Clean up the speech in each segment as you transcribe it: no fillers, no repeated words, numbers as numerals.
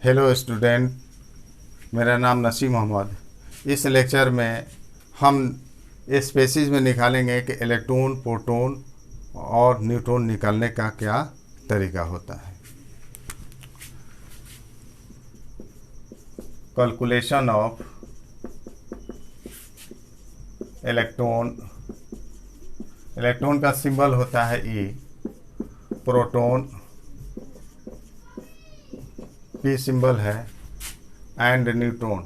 Hello student, मेरा नाम नसीम मोहम्मद। इस लेक्चर में हम स्पेसीज में निकालेंगे कि इलेक्ट्रॉन, प्रोटॉन और न्यूट्रॉन निकालने का क्या तरीका होता है। Calculation of electron. इलेक्ट्रॉन का सिंबल होता है ई। प्रोटॉन पी सिंबल है and neutron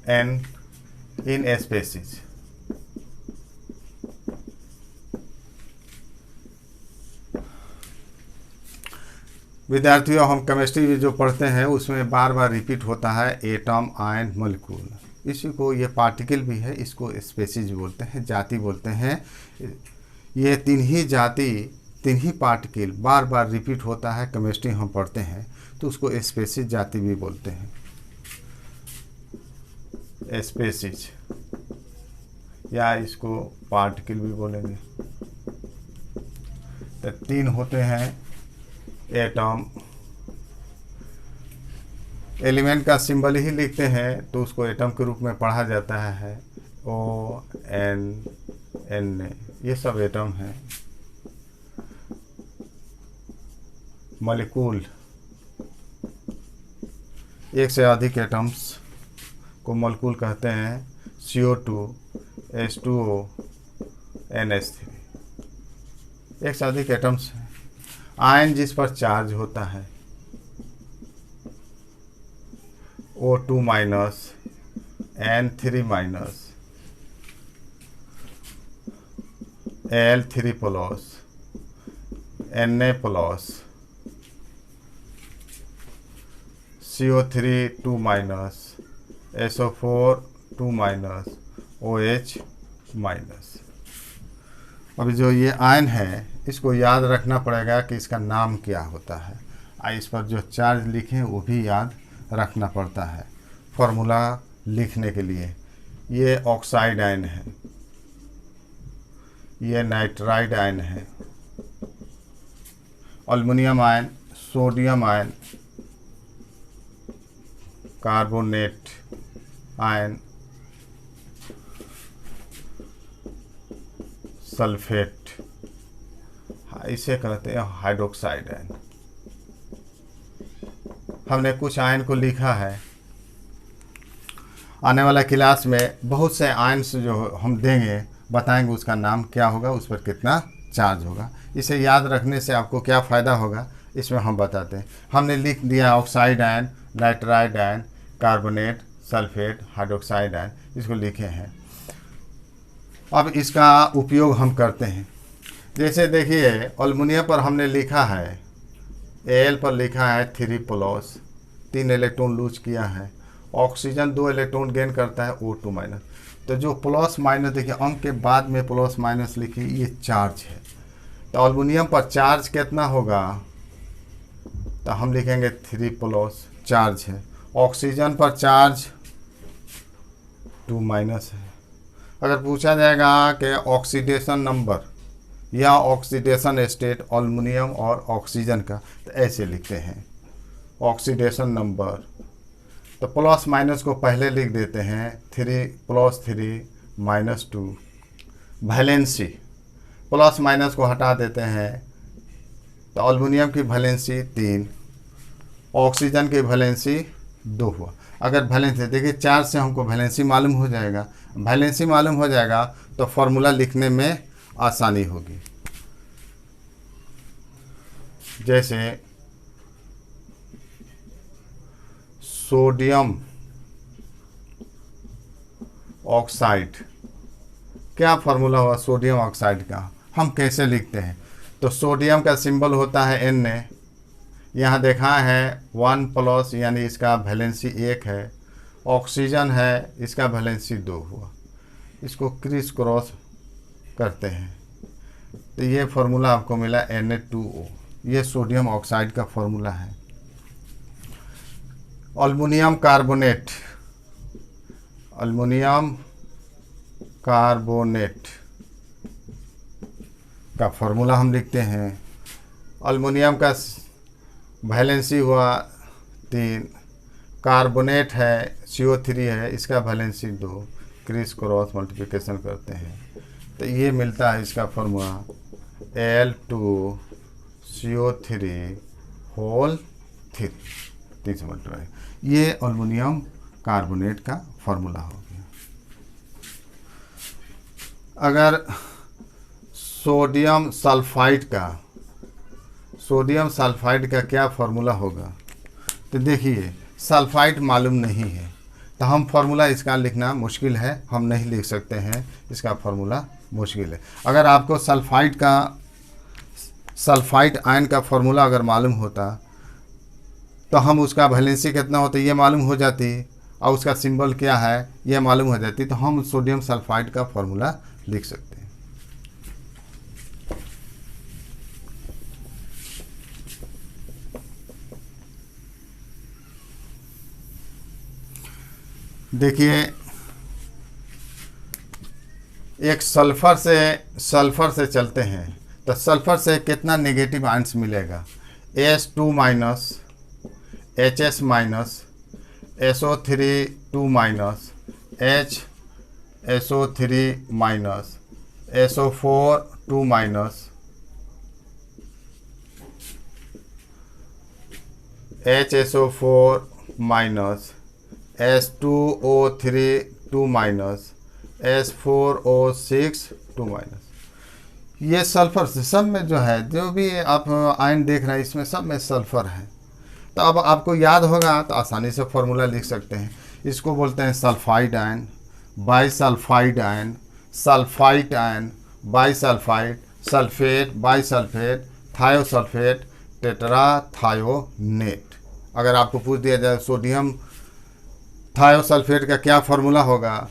N in species. विद्यार्थियों, हम केमिस्ट्री में जो पढ़ते हैं उसमें बार बार रिपीट होता है एटम, आयन, मॉलिक्यूल। इसी को ये पार्टिकल भी है, इसको स्पेसीज बोलते हैं, जाति बोलते हैं। ये तीन ही पार्टिकल बार बार रिपीट होता है, केमिस्ट्री हम पढ़ते हैं तो उसको स्पेसीज जाति भी बोलते हैं। स्पेसीज या इसको पार्टिकल भी बोलेंगे। तो तीन होते हैं एटम। एलिमेंट का सिंबल ही लिखते हैं तो उसको एटम के रूप में पढ़ा जाता है। ओ एन एन, ये सब एटम है। मॉलिक्यूल, एक से अधिक एटम्स को मॉलिक्यूल कहते हैं। CO2, H2O, NH3, एक से अधिक एटम्स हैं। आयन जिस पर चार्ज होता है, O2 minus, N3 minus, Al3 plus, Na plus, CO3 2 minus, SO4 2 minus, OH minus. अभी जो ये आयन है इसको याद रखना पड़ेगा कि इसका नाम क्या होता है। इस पर जो चार्ज लिखें वो भी याद रखना पड़ता है फॉर्मूला लिखने के लिए। ये ऑक्साइड आयन है, ये नाइट्राइड आयन है, aluminium ion, sodium ion, carbonate ion, sulphate, इसे कहते हैं हाइड्रोक्साइड आयन। हमने कुछ आयन को लिखा है। आने वाला क्लास में बहुत से आयन्स जो हम देंगे, बताएंगे उसका नाम क्या होगा, उस पर कितना चार्ज होगा। इसे याद रखने से आपको क्या फ़ायदा होगा इसमें हम बताते हैं। हमने लिख दिया oxide ion, nitride ion, carbonate, sulphate, hydroxide ion, इसको लिखे हैं। अब इसका उपयोग हम करते हैं। जैसे देखिए, एल्युमिनियम पर हमने लिखा है, Al पर लिखा है 3 प्लस, 3 इलेक्ट्रॉन लूज किया है। ऑक्सीजन 2 इलेक्ट्रॉन गेन करता है, O2 माइनस। तो जो प्लस माइनस देखिए, अंक के बाद में प्लस माइनस लिखिए, ये चार्ज है। तो एल्युमिनियम पर चार्ज कितना होगा, तो हम लिखेंगे 3 प्लस, चार्ज है। ऑक्सीजन पर चार्ज 2 माइनस है। अगर पूछा जाएगा कि ऑक्सीडेशन नंबर या ऑक्सीडेशन स्टेट एल्युमिनियम और ऑक्सीजन का, तो ऐसे लिखते हैं ऑक्सीडेशन नंबर। तो प्लस माइनस को पहले लिख देते हैं, 3 + 3 - 2। वैलेंसी, प्लस माइनस को हटा देते हैं तो एल्युमिनियम की वैलेंसी 3, ऑक्सीजन की वैलेंसी 2 हुआ। अगर वैलेंसी देखिए, 4 से हमको वैलेंसी मालूम हो जाएगा। वैलेंसी मालूम हो जाएगा तो फॉर्मूला लिखने में आसानी होगी। जैसे सोडियम ऑक्साइड, क्या फॉर्मूला हुआ सोडियम ऑक्साइड का, हम कैसे लिखते हैं? तो सोडियम का सिंबल होता है Na। यहाँ देखा है 1 प्लस, यानी इसका वैलेंसी 1 है। ऑक्सीजन है, इसका वैलेंसी 2 हुआ। इसको क्रिस क्रॉस करते हैं तो ये फार्मूला आपको मिला Na2O। ये सोडियम ऑक्साइड का फार्मूला है। एल्युमिनियम कार्बोनेट, एल्युमिनियम कार्बोनेट का फॉर्मूला हम लिखते हैं अल्युमिनियम का वैलेंसी हुआ 3, कार्बोनेट है CO3 है, इसका वैलेंसी 2, क्रिस क्रॉस मल्टीप्लिकेशन करते हैं तो ये मिलता है इसका फॉर्मूला Al2CO3 होल 3 ये अल्युमिनियम कार्बोनेट का फॉर्मूला हो गया। अगर सोडियम सल्फाइड का क्या फॉर्मूला होगा, तो देखिए सल्फाइड मालूम नहीं है तो हम फार्मूला इसका लिखना मुश्किल है, हम नहीं लिख सकते हैं, इसका फार्मूला मुश्किल है। अगर आपको सल्फाइड आयन का फार्मूला अगर मालूम होता तो हम उसका वैलेंसी कितना होता ये मालूम हो जाती और उसका सिंबल क्या है ये मालूम हो जाती तो हम सोडियम सल्फाइड का फार्मूला लिख सकते हैं। देखिए एक सल्फर से चलते हैं तो सल्फर से कितना नेगेटिव आयंस मिलेगा, S2 minus, HS minus, SO3 2 minus, HSO3 minus, SO4 2 minus, HSO4 minus, S2O3 2 minus, S4O6 2 minus. ये सल्फर से सब में जो है जो भी आप आयन देख रहे हैं इसमें सब में सल्फर है। तो अब आपको याद होगा तो आसानी से फार्मूला लिख सकते हैं। इसको बोलते हैं sulphide ion, bisulphide ion, sulphide ion, bisulphide, sulphate, bisulphate, thiosulphate, tetrathionate. अगर आपको पूछ दिया जाए सोडियम थायोसल्फेट का क्या फार्मूला होगा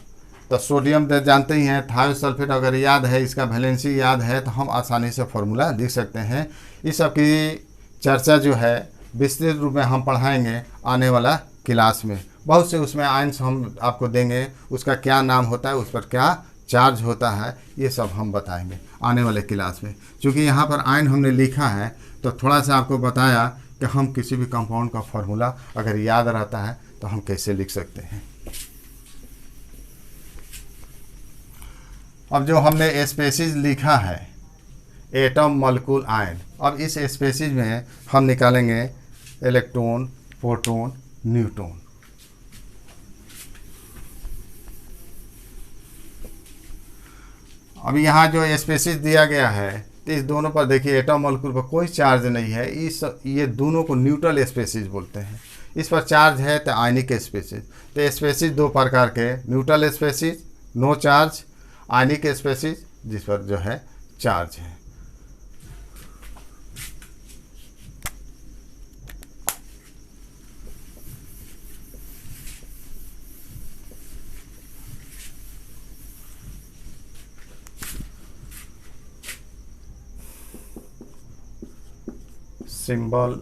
तो सोडियम जानते ही हैं, थायोसल्फेट अगर याद है, इसका वैलेंसी याद है तो हम आसानी से फार्मूला लिख सकते हैं। इस सब की चर्चा जो है विस्तृत रूप में हम पढ़ाएंगे आने वाला क्लास में। बहुत से उसमें आयंस हम आपको देंगे, उसका क्या नाम होता है, उस पर क्या चार्ज होता है, ये सब हम बताएंगे आने वाले क्लास में। क्योंकि यहाँ पर आयन हमने लिखा है तो थोड़ा सा आपको बताया कि हम किसी भी कंपाउंड का फार्मूला अगर याद रहता है तो हम कैसे लिख सकते हैं। अब जो हमने स्पेसीज लिखा है एटम मॉलिक्यूल आयन, अब इस स्पेसीज में हम निकालेंगे इलेक्ट्रॉन, प्रोटॉन, न्यूट्रॉन। अब यहाँ जो स्पेसीज दिया गया है तो इस दोनों पर देखिए एटम मॉलिक्यूल पर कोई चार्ज नहीं है, ये दोनों को न्यूट्रल स्पेसीज बोलते हैं। इस पर चार्ज है तो आयनिक स्पेसीज। तो स्पेसीज दो प्रकार के, न्यूट्रल स्पेसीज नो चार्ज, आयनिक स्पेसीज जिस पर जो है चार्ज है। Symbol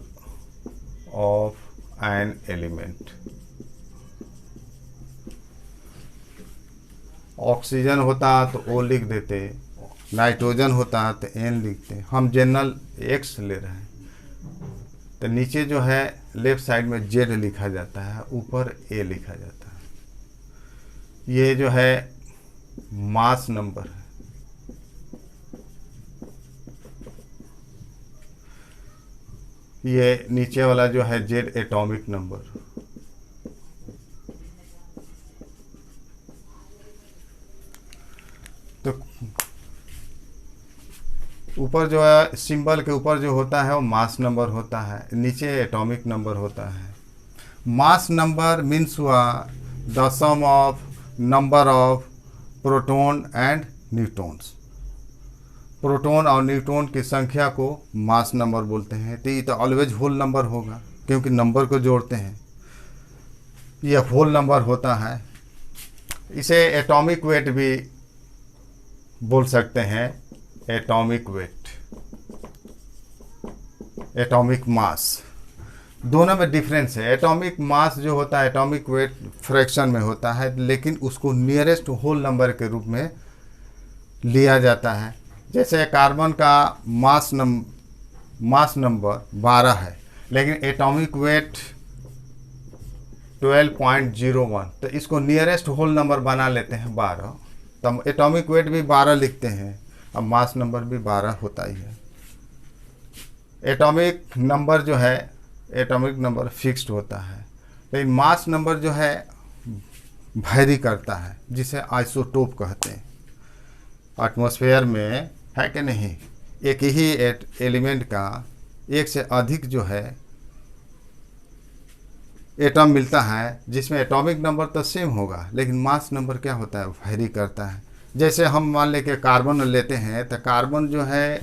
of an element, oxygen होता तो O लिख देते, नाइट्रोजन होता तो N लिखते, हम जनरल X ले रहे हैं तो नीचे जो है लेफ्ट साइड में Z लिखा जाता है, ऊपर A लिखा जाता है। ये जो है मास नंबर है, ये नीचे वाला जो है Z एटॉमिक नंबर। तो ऊपर जो है सिंबल के ऊपर जो होता है वो मास नंबर होता है, नीचे एटॉमिक नंबर होता है। मास नंबर मीन्स हुआ the sum of number of proton and neutrons. Proton और न्यूट्रॉन की संख्या को मास नंबर बोलते हैं। तो ये तो ऑलवेज होल नंबर होगा क्योंकि नंबर को जोड़ते हैं, यह होल नंबर होता है। इसे एटॉमिक वेट भी बोल सकते हैं, एटॉमिक वेट, एटॉमिक मास, दोनों में डिफरेंस है। एटॉमिक मास जो होता है एटॉमिक वेट फ्रैक्शन में होता है, लेकिन उसको नियरेस्ट होल नंबर के रूप में लिया जाता है। जैसे कार्बन का मास मास नंबर 12 है, लेकिन एटॉमिक वेट 12.01, तो इसको नियरेस्ट होल नंबर बना लेते हैं 12, तो एटॉमिक वेट भी 12 लिखते हैं, अब मास नंबर भी 12 होता ही है। एटॉमिक नंबर जो है, एटॉमिक नंबर फिक्स्ड होता है, लेकिन मास नंबर जो है वैरी करता है, जिसे आइसोटोप कहते हैं। एटमॉस्फेयर में है कि नहीं, एक ही एलिमेंट का एक से अधिक जो है एटम मिलता है, जिसमें एटॉमिक नंबर तो सेम होगा, लेकिन मास नंबर क्या होता है, वैरी करता है। जैसे हम मान ले कि कार्बन लेते हैं, तो कार्बन जो है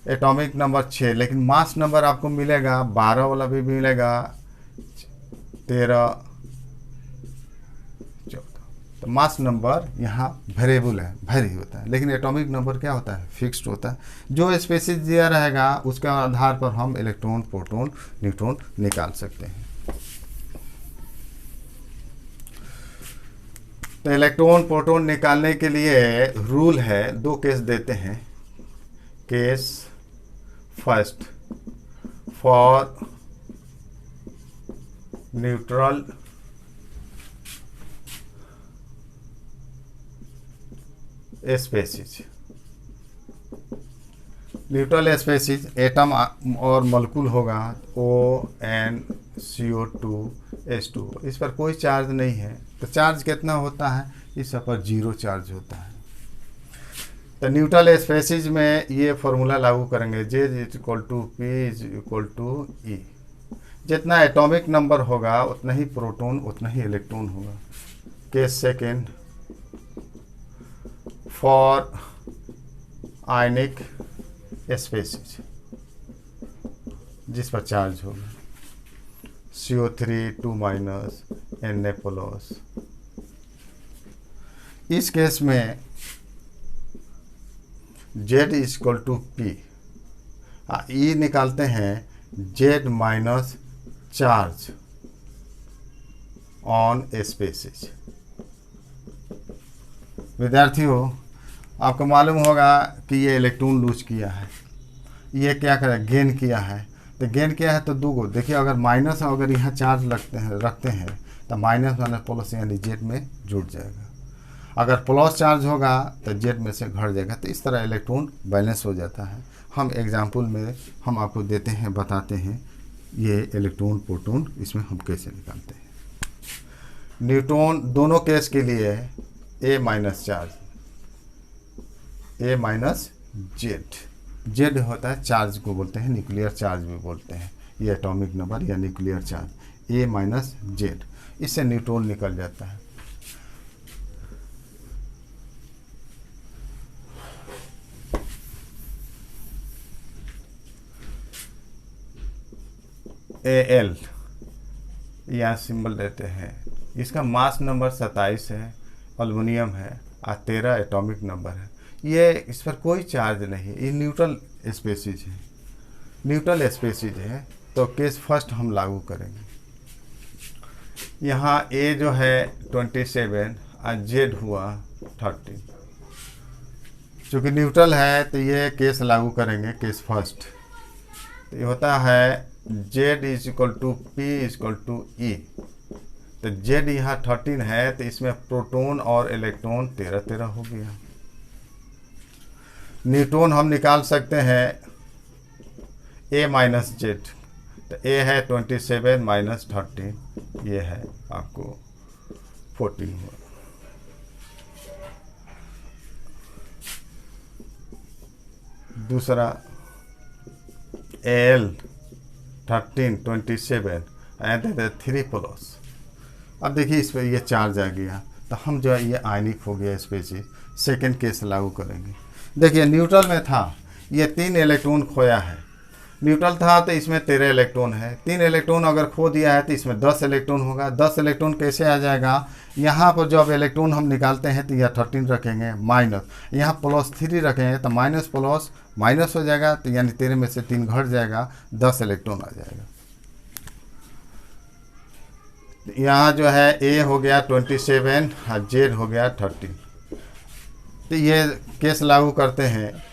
एटॉमिक नंबर 6, लेकिन मास नंबर आपको मिलेगा 12 वाला भी मिलेगा, 13, 14। तो मास नंबर यहाँ वेरिएबल है, वेरी होता है, लेकिन एटॉमिक नंबर क्या होता है, फिक्स्ड होता है। जो स्पेसिस दिया रहेगा उसके आधार पर हम इलेक्ट्रॉन, प्रोटॉन, न्यूट्रॉन निकाल सकते हैं। तो इलेक्ट्रॉन, प्रोटॉन निकालने के लिए रूल है, 2 केस देते हैं। Case first, for neutral species. Neutral species atom और मॉलिक्यूल होगा ONCO2H2, इस पर कोई चार्ज नहीं है, तो चार्ज कितना होता है, इस पर 0 चार्ज होता है। तो न्यूट्रल स्पेसीज में ये फॉर्मूला लागू करेंगे, J=P=E। जितना एटॉमिक नंबर होगा उतना ही प्रोटॉन, उतना ही इलेक्ट्रॉन होगा। Case second, for ionic species, जिस पर चार्ज होगा CO3 2- Na+। इस केस में Z=P, E निकालते हैं, Z minus charge on species. विद्यार्थियों, आपको मालूम होगा कि ये इलेक्ट्रॉन लूज किया है, ये क्या करें, गेन किया है। तो गेन किया है तो 2 गो, देखिए अगर माइनस, अगर यहाँ चार्ज रखते हैं तो माइनस माइनस प्लस यानी जेड में जुड़ जाएगा। अगर प्लस चार्ज होगा तो जेड में से घट जाएगा। तो इस तरह इलेक्ट्रॉन बैलेंस हो जाता है। हम एग्जाम्पल में हम आपको देते हैं, बताते हैं ये इलेक्ट्रॉन, प्रोटॉन इसमें हम कैसे निकालते हैं। न्यूट्रॉन दोनों केस के लिए A minus charge, A minus Z, Z होता है चार्ज को बोलते हैं, न्यूक्लियर चार्ज भी बोलते हैं, ये एटॉमिक नंबर या nuclear charge A minus Z, इससे न्यूट्रॉन निकल जाता है। Al यहाँ सिंबल देते हैं, इसका मास नंबर 27 है, एल्युमिनियम है और 13 एटॉमिक नंबर है। ये इस पर कोई चार्ज नहीं, ये न्यूट्रल स्पेसीज है, न्यूट्रल स्पेसीज है। तो केस फर्स्ट हम लागू करेंगे। यहाँ A जो है 27 और Z हुआ 30, चूँकि न्यूट्रल है तो ये केस लागू करेंगे, केस फर्स्ट। तो ये होता है Z=P=E। तो Z यहाँ 13 है, तो इसमें प्रोटॉन और इलेक्ट्रॉन 13 हो गया। न्यूट्रॉन हम निकाल सकते हैं A माइनस जेड, तो A है 27 माइनस 13, ये है आपको 14 हुआ। दूसरा Al 13 27 एंड 3+। अब देखिए इस पर ये चार्ज आ गया, तो हम जो है ये आयनिक हो गया स्पेसीज। सेकेंड केस लागू करेंगे। देखिए न्यूट्रल में था, ये 3 इलेक्ट्रॉन खोया है। न्यूट्रल था तो इसमें 13 इलेक्ट्रॉन है, 3 इलेक्ट्रॉन अगर खो दिया है तो इसमें 10 इलेक्ट्रॉन होगा। 10 इलेक्ट्रॉन कैसे आ जाएगा, यहाँ पर जब इलेक्ट्रॉन हम निकालते हैं तो यह 13 रखेंगे माइनस, यहाँ +3 रखेंगे तो माइनस प्लस माइनस हो जाएगा, तो यानी 13 में से 3 घट जाएगा, 10 इलेक्ट्रॉन आ जाएगा। यहाँ जो है A हो गया 27 और Z हो गया 13। तो ये केस लागू करते हैं,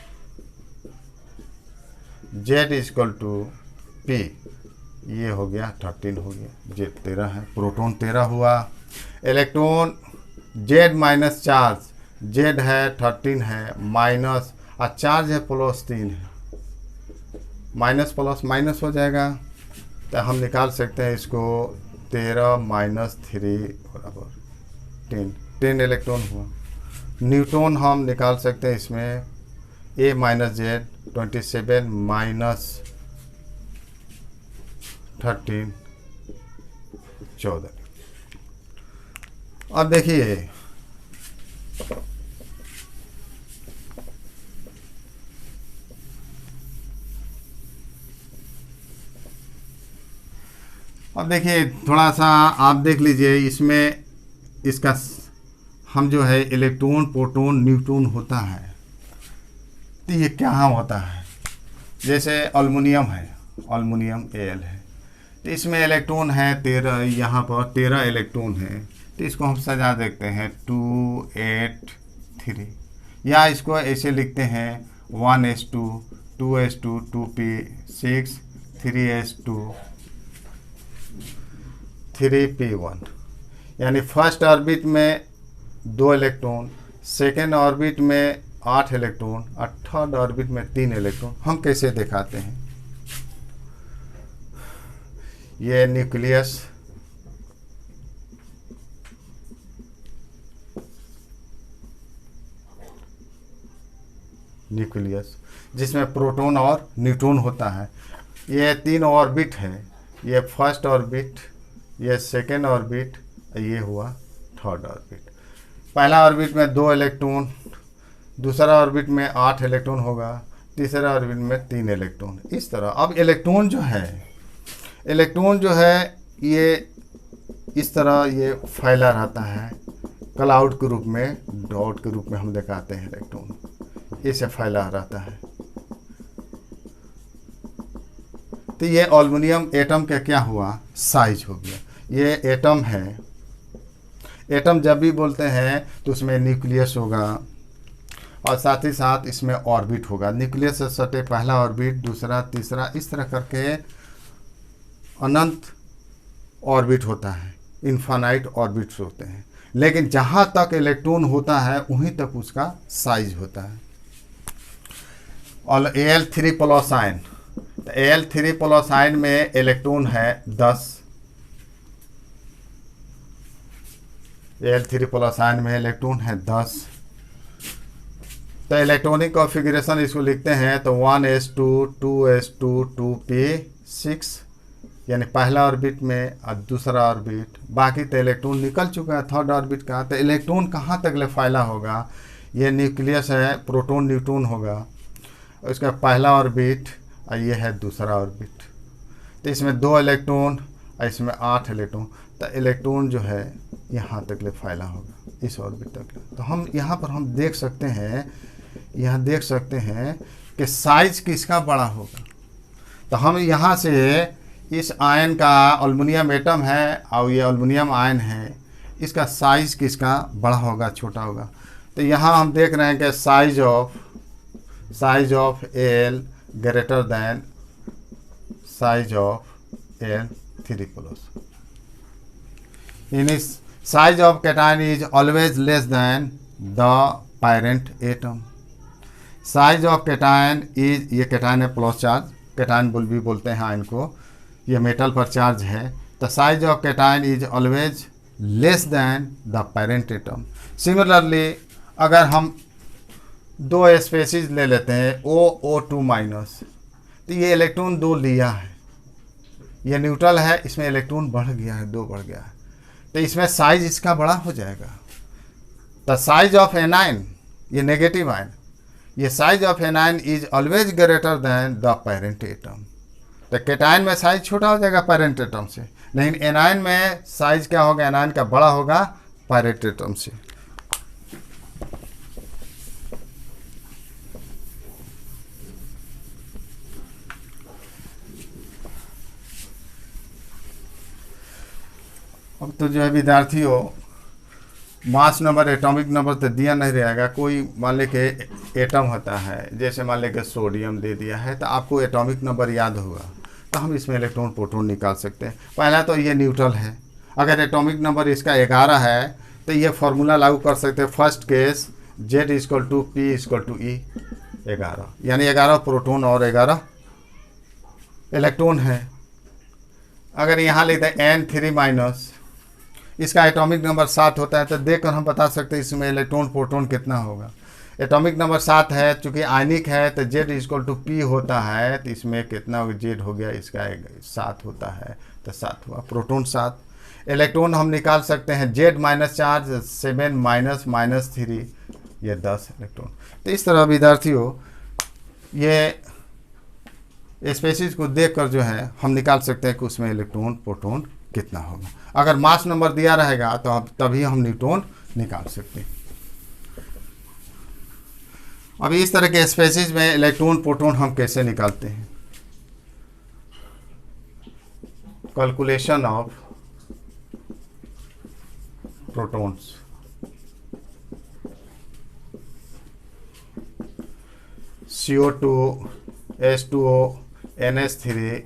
Z इक्वल टू P, ये हो गया 13 हो गया, Z 13 है, प्रोटॉन 13 हुआ। Electron Z minus charge, Z है 13 है, माइनस और चार्ज है +3 है, माइनस प्लस माइनस हो जाएगा, तो हम निकाल सकते हैं इसको 13 माइनस 3 बराबर 10 इलेक्ट्रॉन हुआ। न्यूट्रॉन हम निकाल सकते हैं इसमें A माइनस Z 27 माइनस 13 14। अब देखिए थोड़ा सा आप देख लीजिए इसमें, इसका हम जो है इलेक्ट्रॉन प्रोटॉन न्यूट्रॉन होता है, तो ये क्या होता है, जैसे एल्युमिनियम है, एल्युमिनियम Al है, तो इसमें इलेक्ट्रॉन है 13, यहाँ पर 13 इलेक्ट्रॉन है, तो इसको हम सजा देखते हैं 2 8 3, या इसको ऐसे लिखते हैं 1s2 2s2 2p6 3s2 3p1, यानी फर्स्ट ऑर्बिट में 2 इलेक्ट्रॉन, सेकेंड ऑर्बिट में 8 इलेक्ट्रॉन और थर्ड ऑर्बिट में 3 इलेक्ट्रॉन। हम कैसे दिखाते हैं, ये न्यूक्लियस, जिसमें प्रोटॉन और न्यूट्रॉन होता है, ये 3 ऑर्बिट है, ये फर्स्ट ऑर्बिट, ये सेकेंड ऑर्बिट, ये हुआ थर्ड ऑर्बिट। पहला ऑर्बिट में 2 इलेक्ट्रॉन, दूसरा ऑर्बिट में 8 इलेक्ट्रॉन होगा, तीसरा ऑर्बिट में 3 इलेक्ट्रॉन, इस तरह। अब इलेक्ट्रॉन जो है ये इस तरह ये फैला रहता है, क्लाउड के रूप में, डॉट के रूप में हम दिखाते हैं इलेक्ट्रॉन, इसे फैला रहता है। तो ये एल्युमिनियम एटम का क्या हुआ, साइज हो गया। ये एटम है, एटम जब भी बोलते हैं तो उसमें न्यूक्लियस होगा और साथ ही साथ इसमें ऑर्बिट होगा, न्यूक्लियस से सटे पहला ऑर्बिट, दूसरा, तीसरा, इस तरह करके अनंत ऑर्बिट होता है, इन्फानाइट ऑर्बिट्स होते हैं। लेकिन जहाँ तक इलेक्ट्रॉन होता है वहीं तक उसका साइज होता है। और Al3 प्लस आयन, तो Al3 प्लस आयन में इलेक्ट्रॉन है 10, Al3 प्लस आयन में इलेक्ट्रॉन है 10। तो इलेक्ट्रॉनिक कॉन्फ़िगरेशन इसको लिखते हैं तो 1s2 2s2 2p6, यानी पहला ऑर्बिट में और दूसरा ऑर्बिट, बाकी तो इलेक्ट्रॉन निकल चुका है थर्ड ऑर्बिट का। तो इलेक्ट्रॉन कहाँ तक ले फैला होगा, ये न्यूक्लियस है, प्रोटॉन न्यूट्रॉन होगा, उसका पहला ऑर्बिट और ये है दूसरा ऑर्बिट। तो इसमें 2 इलेक्ट्रॉन और इसमें 8 इलेक्ट्रॉन, तो इलेक्ट्रॉन जो है यहाँ तक ले फैला होगा, इस ऑर्बिट तक ले। तो हम यहाँ पर हम देख सकते हैं कि साइज किसका बड़ा होगा। तो हम यहाँ से इस आयन का, एल्युमिनियम एटम है और ये एल्युमिनियम आयन है, इसका साइज किसका बड़ा होगा, छोटा होगा। तो यहाँ हम देख रहे हैं कि size of Al greater than size of Al3 plus, यानी size of cation is always less than the parent atom. Size of cation is, ये कैटायन है प्लस चार्ज, कैटायन भी बोलते हैं इनको, ये मेटल पर चार्ज है। तो size of cation is always less than the parent atom. Similarly अगर हम 2 स्पेसीज ले लेते हैं OO2 माइनस, तो ये इलेक्ट्रॉन 2 लिया है, ये न्यूट्रल है, इसमें इलेक्ट्रॉन बढ़ गया है, 2 बढ़ गया है, तो इसमें साइज इसका बड़ा हो जाएगा। द साइज ऑफ एनाइन, ये नेगेटिव आयन, ये size of anion is always greater than the parent atom. तो कैटायन में साइज छोटा हो जाएगा पेरेंट एटम से, लेकिन एनाइन में साइज क्या होगा, एनाइन का बड़ा होगा पेरेंट एटम से। अब तो जो है विद्यार्थियों, मास नंबर एटॉमिक नंबर तो दिया नहीं रहेगा। कोई मान ले कि एटम होता है, जैसे मान ले कि सोडियम दे दिया है, तो आपको एटॉमिक नंबर याद होगा, तो हम इसमें इलेक्ट्रॉन प्रोटॉन निकाल सकते हैं। पहला तो ये न्यूट्रल है, अगर एटॉमिक नंबर इसका 11 है तो ये फार्मूला लागू कर सकते हैं। First case Z equal to P equal to E 11, यानी 11 प्रोटॉन और 11 इलेक्ट्रॉन है। अगर यहाँ लेते हैं N3 माइनस, इसका एटॉमिक नंबर 7 होता है, तो देखकर हम बता सकते हैं इसमें इलेक्ट्रॉन प्रोटॉन कितना होगा। एटॉमिक नंबर 7 है, चूँकि आयनिक है तो Z इक्वल टू P होता है, तो इसमें कितना Z हो गया, इसका 7 होता है, तो 7 हुआ प्रोटॉन 7। इलेक्ट्रॉन हम निकाल सकते हैं Z minus charge 7 minus minus 3, ये 10 इलेक्ट्रॉन। तो इस तरह विद्यार्थियों ये स्पेसीज को देखकर जो है हम निकाल सकते हैं कि उसमें इलेक्ट्रॉन प्रोटॉन कितना होगा। अगर मास नंबर दिया रहेगा तो तभी हम न्यूट्रॉन निकाल सकते हैं। अभी इस तरह के स्पेसीज में इलेक्ट्रॉन प्रोटॉन हम कैसे निकालते हैं। Calculation of protons. CO2 H2O NH3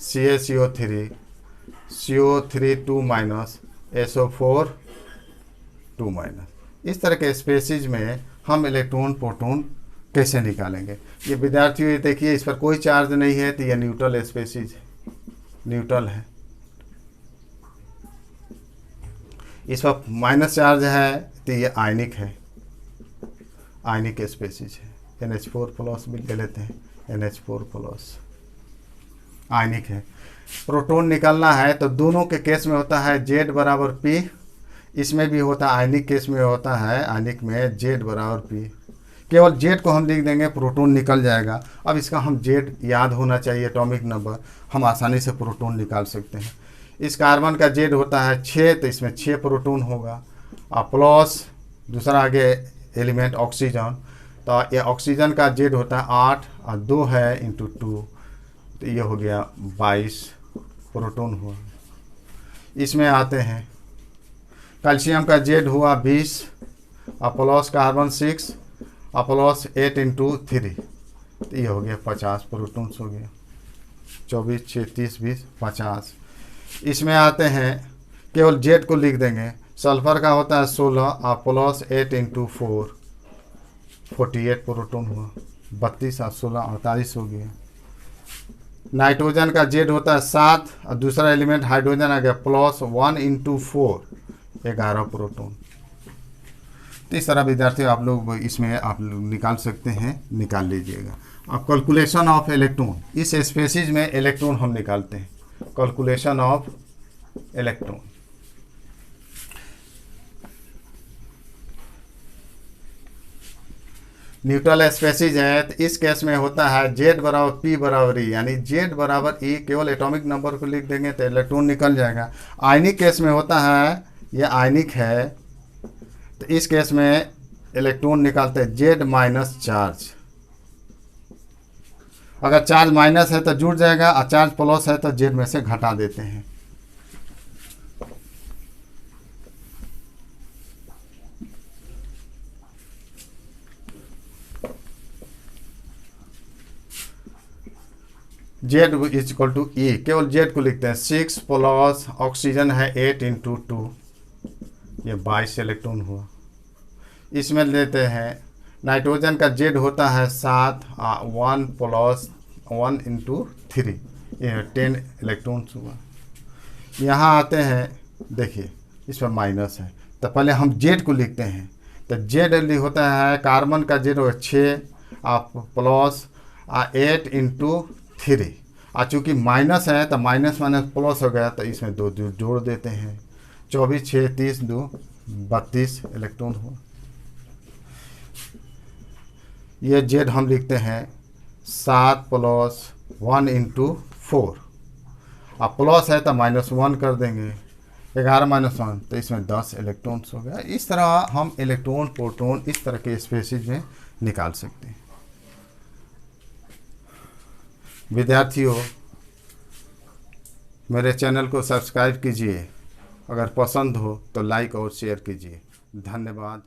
CaCO3 CO3 2 minus SO4 2 minus. इस तरह के स्पेसीज में हम इलेक्ट्रॉन प्रोटॉन कैसे निकालेंगे। ये विद्यार्थियों ये देखिए, इस पर कोई चार्ज नहीं है, तो ये न्यूट्रल स्पेसीज है, न्यूट्रल है। इस पर माइनस चार्ज है तो ये आयनिक है, आयनिक स्पेसीज है। NH4 प्लस भी ले लेते हैं, NH4 प्लस आयनिक है। प्रोटॉन निकालना है तो दोनों के केस में होता है Z बराबर P, इसमें भी होता है आयनिक केस में होता है, आयनिक में Z बराबर P। केवल Z को हम लिख देंगे, प्रोटॉन निकल जाएगा। अब इसका हम Z याद होना चाहिए एटॉमिक नंबर, हम आसानी से प्रोटॉन निकाल सकते हैं। इस कार्बन का Z होता है 6, तो इसमें 6 प्रोटॉन होगा। और प्लस दूसरा आगे एलिमेंट ऑक्सीजन, तो ये ऑक्सीजन का Z होता है 8 और 2 है इंटू 2, तो ये हो गया 22 प्रोटॉन हुआ। इसमें आते हैं कैल्शियम का Z हुआ 20 और प्लस कार्बन 6 और प्लस 8 इंटू 3, तो ये हो गया 50 प्रोटॉन्स हो गया। 24 6 30 20 50। इसमें आते हैं केवल Z को लिख देंगे। सल्फर का होता है 16 और प्लस 8 इंटू 4 48 प्रोटॉन हुआ। 32 और 16 48 हो गया। नाइट्रोजन का Z होता है 7 और दूसरा एलिमेंट हाइड्रोजन आ गया प्लस 1 इंटू 4 11 प्रोटॉन। तो इस तरह विद्यार्थियों आप लोग इसमें आप लोग निकाल सकते हैं, निकाल लीजिएगा। अब कैलकुलेशन ऑफ इलेक्ट्रॉन, इस स्पेसीज में इलेक्ट्रॉन हम निकालते हैं। Calculation of electron, neutral species है, तो इस केस में होता है Z बराबर P बराबर E, यानी Z बराबर E, केवल एटॉमिक नंबर को लिख देंगे तो इलेक्ट्रॉन निकल जाएगा। आयनिक केस में होता है, ये आयनिक है, तो इस केस में इलेक्ट्रॉन निकालते हैं Z माइनस चार्ज। अगर चार्ज माइनस है तो जुड़ जाएगा और चार्ज प्लस है तो Z में से घटा देते हैं। Z is equal to E, केवल Z को लिखते हैं 6 प्लस ऑक्सीजन है 8 इंटू 2, ये 22 इलेक्ट्रॉन हुआ। इसमें लेते हैं नाइट्रोजन का Z होता है 7 और 1 प्लस 1 इंटू 3, ये 10 इलेक्ट्रॉन्स हुआ। यहाँ आते हैं, देखिए इस पर माइनस है, तो पहले हम Z को लिखते हैं। तो Z होता है कार्बन का Z होगा 6 और प्लस 8 इंटू 3, और चूँकि माइनस है तो माइनस माइनस प्लस हो गया, तो इसमें 2 जोड़ देते हैं। 24 6 30 2 32 इलेक्ट्रॉन हुआ। ये Z हम लिखते हैं 7 प्लस 1 इंटू 4, और प्लस है तो -1 कर देंगे, 11 माइनस 1, तो इसमें 10 इलेक्ट्रॉन्स हो गया। इस तरह हम इलेक्ट्रॉन प्रोटॉन इस तरह के स्पेसीज में निकाल सकते हैं। विद्यार्थियों, मेरे चैनल को सब्सक्राइब कीजिए अगर पसंद हो तो लाइक और शेयर कीजिए। धन्यवाद।